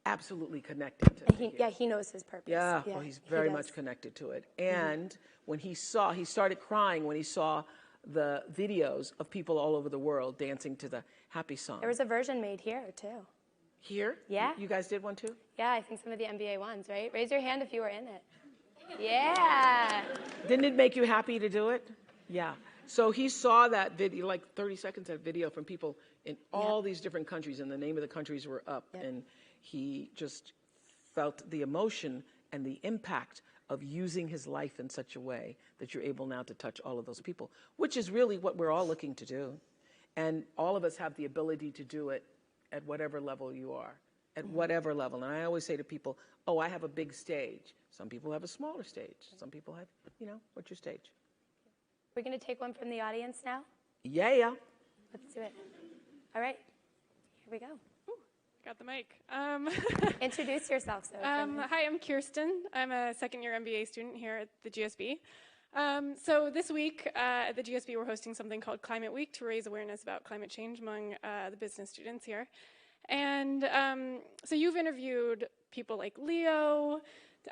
absolutely connected to it. He knows his purpose. Yeah, well, he's very much connected to it. And when he started crying when he saw the videos of people all over the world dancing to the happy song. There was a version made here, too. Here? Yeah. You guys did one, too? Yeah, I think some of the NBA ones, right? Raise your hand if you were in it. Yeah. Didn't it make you happy to do it? Yeah. So he saw that video, like 30 seconds of video from people in all these different countries, and the name of the countries were up. And he just felt the emotion and the impact of using his life in such a way that you're able now to touch all of those people, which is really what we're all looking to do. And all of us have the ability to do it at whatever level you are, at whatever level. And I always say to people, oh, I have a big stage. Some people have a smaller stage. Some people have, what's your stage? We're going to take one from the audience now. Yeah. Let's do it. All right. Here we go. Got the mic. Introduce yourself. Hi, I'm Kirsten. I'm a second-year MBA student here at the GSB. So this week at the GSB, we're hosting something called Climate Week to raise awareness about climate change among the business students here. And so you've interviewed people like Leo,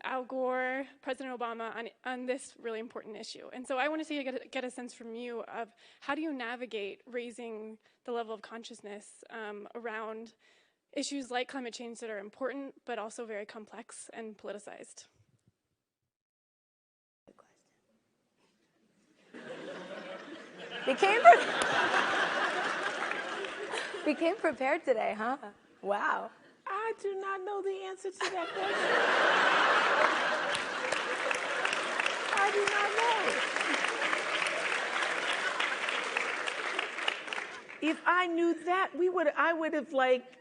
Al Gore, President Obama on this really important issue. And so I wanted to get a sense from you of how do you navigate raising the level of consciousness around issues like climate change that are important, but also very complex and politicized. Became prepared today, huh? Wow. I do not know the answer to that question. I do not know. If I knew that, I would have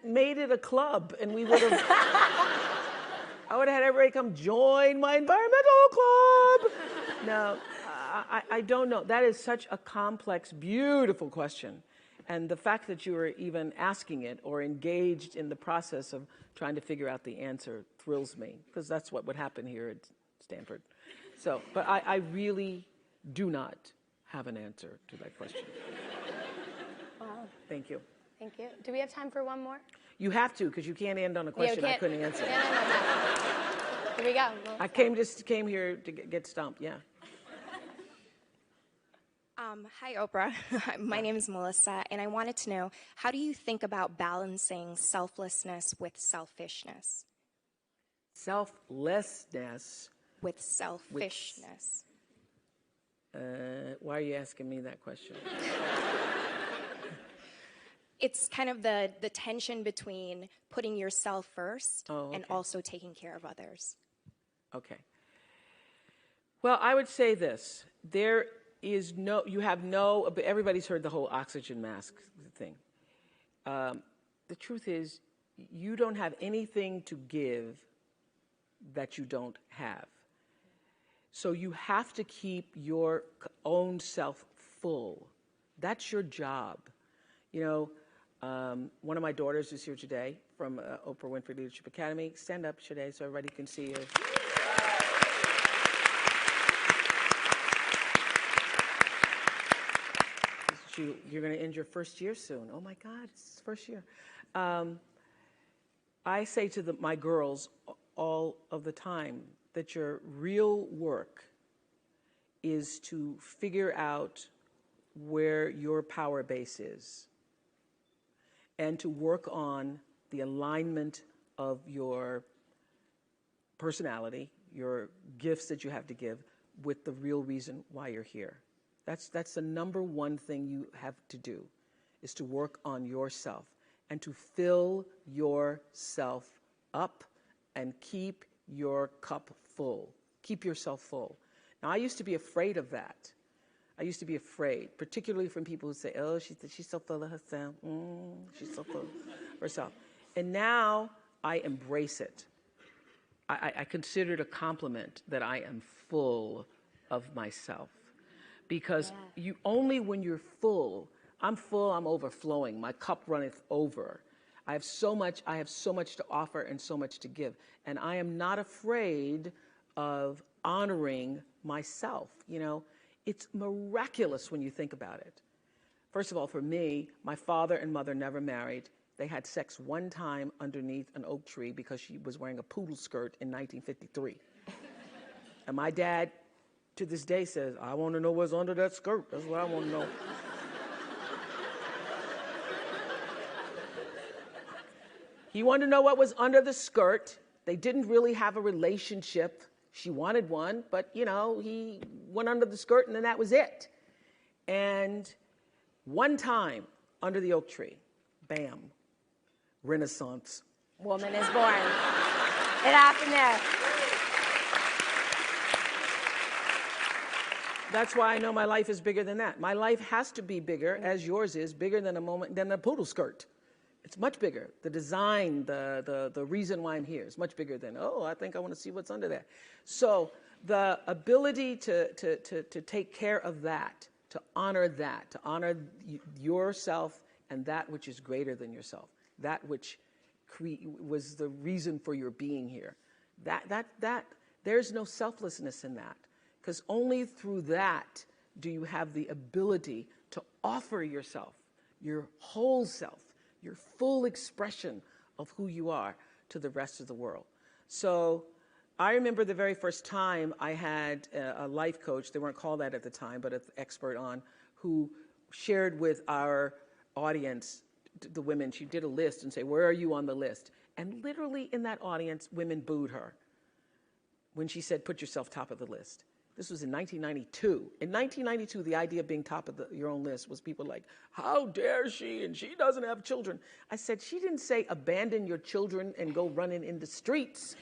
made it a club, and we would have. I would have had everybody come join my environmental club. No, I don't know. That is such a complex, beautiful question. And the fact that you were even asking it or engaged in the process of trying to figure out the answer thrills me, because that's what would happen here at Stanford. So, but I really do not have an answer to that question. Wow. Thank you. Thank you. Do we have time for one more? You have to, because you can't end on a question I couldn't answer. No. Here we go. I came here to get stumped, yeah. Hi, Oprah. My name is Melissa, and I wanted to know, how do you think about balancing selflessness with selfishness? Selflessness. With selfishness. Why are you asking me that question? It's kind of the tension between putting yourself first and also taking care of others. Okay. Well, I would say this. Everybody's heard the whole oxygen mask thing. The truth is, you don't have anything to give that you don't have. So you have to keep your own self full. That's your job. One of my daughters is here today from Oprah Winfrey Leadership Academy. Stand up today so everybody can see you. You're going to end your first year soon. Oh my God, it's first year. I say to my girls all of the time that your real work is to figure out where your power base is and to work on the alignment of your personality, your gifts that you have to give, with the real reason why you're here. That's the number one thing you have to do, is to work on yourself and to fill yourself up and keep your cup full. Keep yourself full. Now, I used to be afraid of that. I used to be afraid, particularly from people who say, oh, she's so full of herself. She's so full of herself. And now I embrace it. I consider it a compliment that I am full of myself. Because only when you're full, I'm overflowing, my cup runneth over. I have so much to offer and so much to give. And I am not afraid of honoring myself. It's miraculous when you think about it. First of all, for me, my father and mother never married. They had sex one time underneath an oak tree because she was wearing a poodle skirt in 1953. And my dad, to this day, says, I want to know what's under that skirt. That's what I want to know. He wanted to know what was under the skirt. They didn't really have a relationship. She wanted one, but, he went under the skirt, and then that was it. And one time, under the oak tree, bam, Renaissance. Woman is born. It happened there. That's why I know my life is bigger than that. My life has to be bigger, as yours is, bigger than a poodle skirt. It's much bigger. The design, the reason why I'm here is much bigger than, oh, I think I want to see what's under there. So the ability to take care of that, to honor yourself and that which is greater than yourself, that which was the reason for your being here. There's no selflessness in that, because only through that do you have the ability to offer yourself, your whole self, your full expression of who you are to the rest of the world. So I remember the very first time I had a life coach, they weren't called that at the time, but an expert on, who shared with our audience, the women, she did a list and say, where are you on the list? And literally in that audience, women booed her when she said, put yourself top of the list. This was in 1992. In 1992, the idea of being top of your own list was people like, how dare she, and she doesn't have children. I said, she didn't say abandon your children and go running in the streets.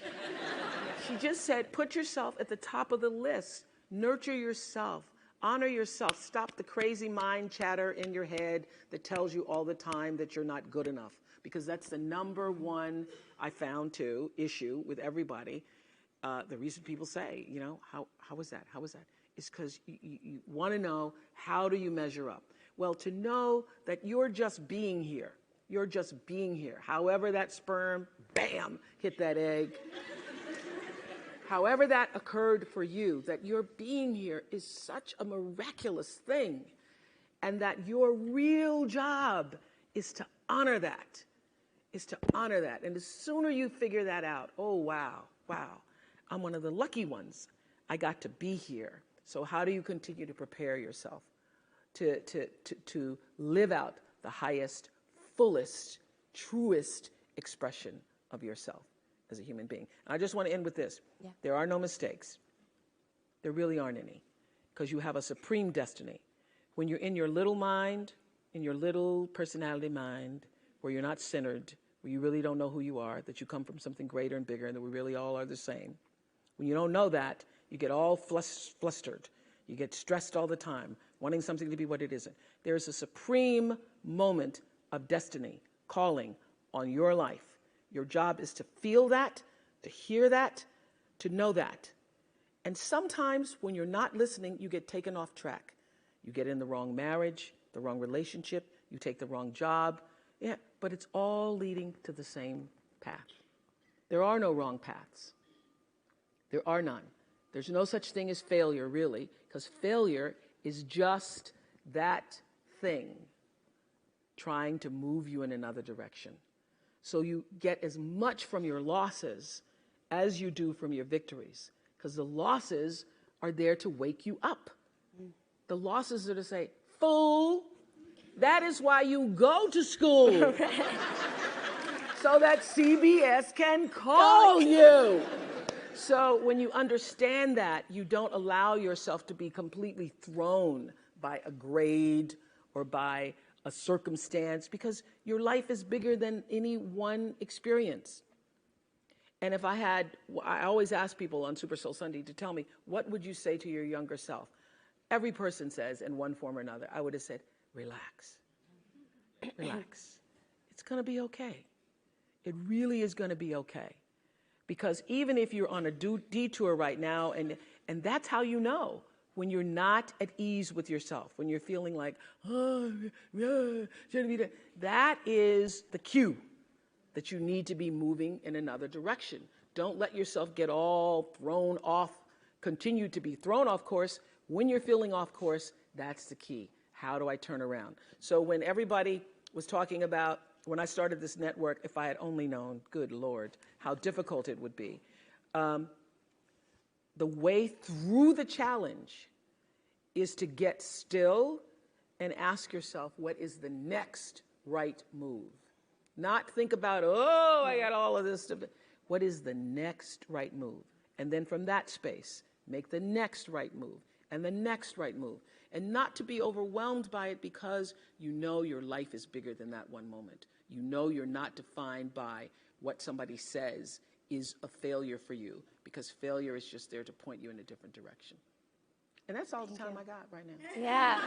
She just said, put yourself at the top of the list. Nurture yourself. Honor yourself. Stop the crazy mind chatter in your head that tells you all the time that you're not good enough. Because that's the number one, I found too, issue with everybody. The reason people say, you know, how was that? How was that? It's because you want to know, how do you measure up? Well, to know that you're just being here. You're just being here. However that sperm, bam, hit that egg. However that occurred for you, that your being here is such a miraculous thing, and that your real job is to honor that, And the sooner you figure that out, oh, wow, I'm one of the lucky ones. I got to be here. So how do you continue to prepare yourself to live out the highest, fullest, truest expression of yourself as a human being? And I just want to end with this. Yeah. There are no mistakes. There really aren't any, because you have a supreme destiny. When you're in your little mind, in your little personality mind, where you're not centered, where you really don't know who you are, that you come from something greater and bigger, and that we really all are the same. When you don't know that, you get all flustered. You get stressed all the time, wanting something to be what it isn't. There is a supreme moment of destiny calling on your life. Your job is to feel that, to hear that, to know that. And sometimes when you're not listening, you get taken off track. You get in the wrong marriage, the wrong relationship, you take the wrong job. Yeah, but it's all leading to the same path. There are no wrong paths. There are none. There's no such thing as failure, really, because failure is just that thing trying to move you in another direction. So you get as much from your losses as you do from your victories, because the losses are there to wake you up. The losses are to say, fool, that is why you go to school. So that CBS can call you. So when you understand that, you don't allow yourself to be completely thrown by a grade or by a circumstance, because your life is bigger than any one experience. And if I always ask people on Super Soul Sunday to tell me, what would you say to your younger self? Every person says in one form or another, I would have said, relax. Relax. It's going to be okay. It really is going to be okay. Because even if you're on a detour right now, and that's how you know when you're not at ease with yourself, when you're feeling like, oh, yeah, shouldn't be that is the cue that you need to be moving in another direction. Don't let yourself get all thrown off, continue to be thrown off course. When you're feeling off course, that's the key. How do I turn around? So when everybody was talking about, when I started this network, if I had only known, good Lord, how difficult it would be. The way through the challenge is to get still and ask yourself, what is the next right move? Not think about, oh, I got all of this stuff. What is the next right move? And then from that space, make the next right move and the next right move. And not to be overwhelmed by it, because you know your life is bigger than that one moment. You know you're not defined by what somebody says is a failure for you, because failure is just there to point you in a different direction. And that's all the time I got right now. Yeah.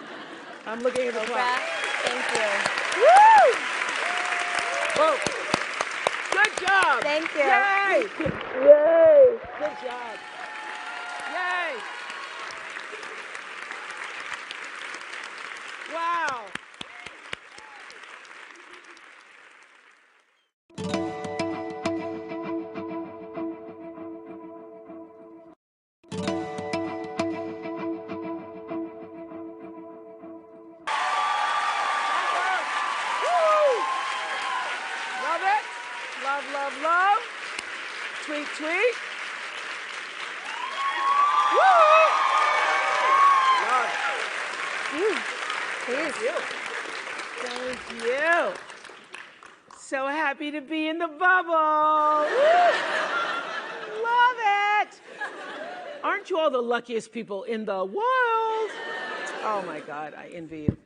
I'm looking at the Oprah, clock. thank you. Woo! Whoa. Good job. Thank you. Yay! Yay! Good job. Yay! Wow. Woo! Love it. Love, love, love. Tweet, tweet. Woo! Love. Please. Thank you. Thank you. So happy to be in the bubble. Woo! Love it. Aren't you all the luckiest people in the world? Oh my God, I envy you.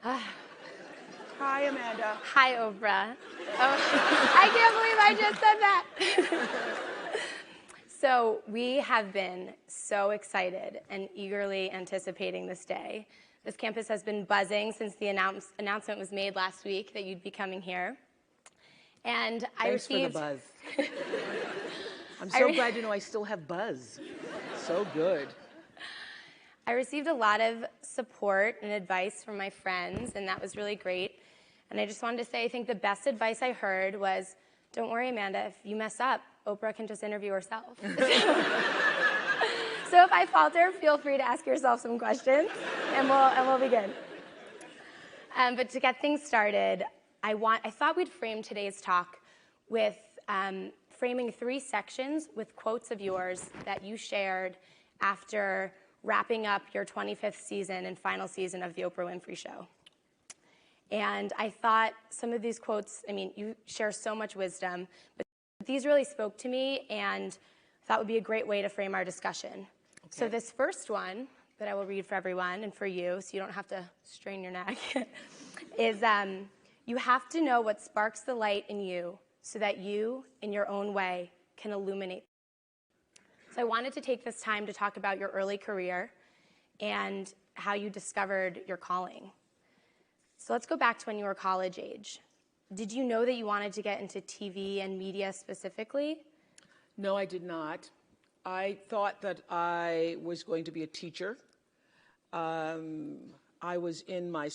Hi, Amanda. Hi, Oprah. Oh, I can't believe I just said that. So we have been so excited and eagerly anticipating this day. This campus has been buzzing since the announcement was made last week that you'd be coming here. And Thanks for the buzz. I'm so glad to know I still have buzz. So good. I received a lot of support and advice from my friends, and that was really great. And I just wanted to say I think the best advice I heard was, don't worry, Amanda, if you mess up, Oprah can just interview herself. So if I falter, feel free to ask yourself some questions, and we'll begin. But to get things started, I thought we'd frame today's talk with framing 3 sections with quotes of yours that you shared after wrapping up your 25th season and final season of the Oprah Winfrey Show. And I thought some of these quotes, I mean, you share so much wisdom, but these really spoke to me and thought would be a great way to frame our discussion. Okay. So this first one that I will read for everyone and for you, so you don't have to strain your neck, is you have to know what sparks the light in you so that you, in your own way, can illuminate. So I wanted to take this time to talk about your early career and how you discovered your calling. So let's go back to when you were college age. Did you know that you wanted to get into TV and media specifically? No, I did not. I thought that I was going to be a teacher. I was in my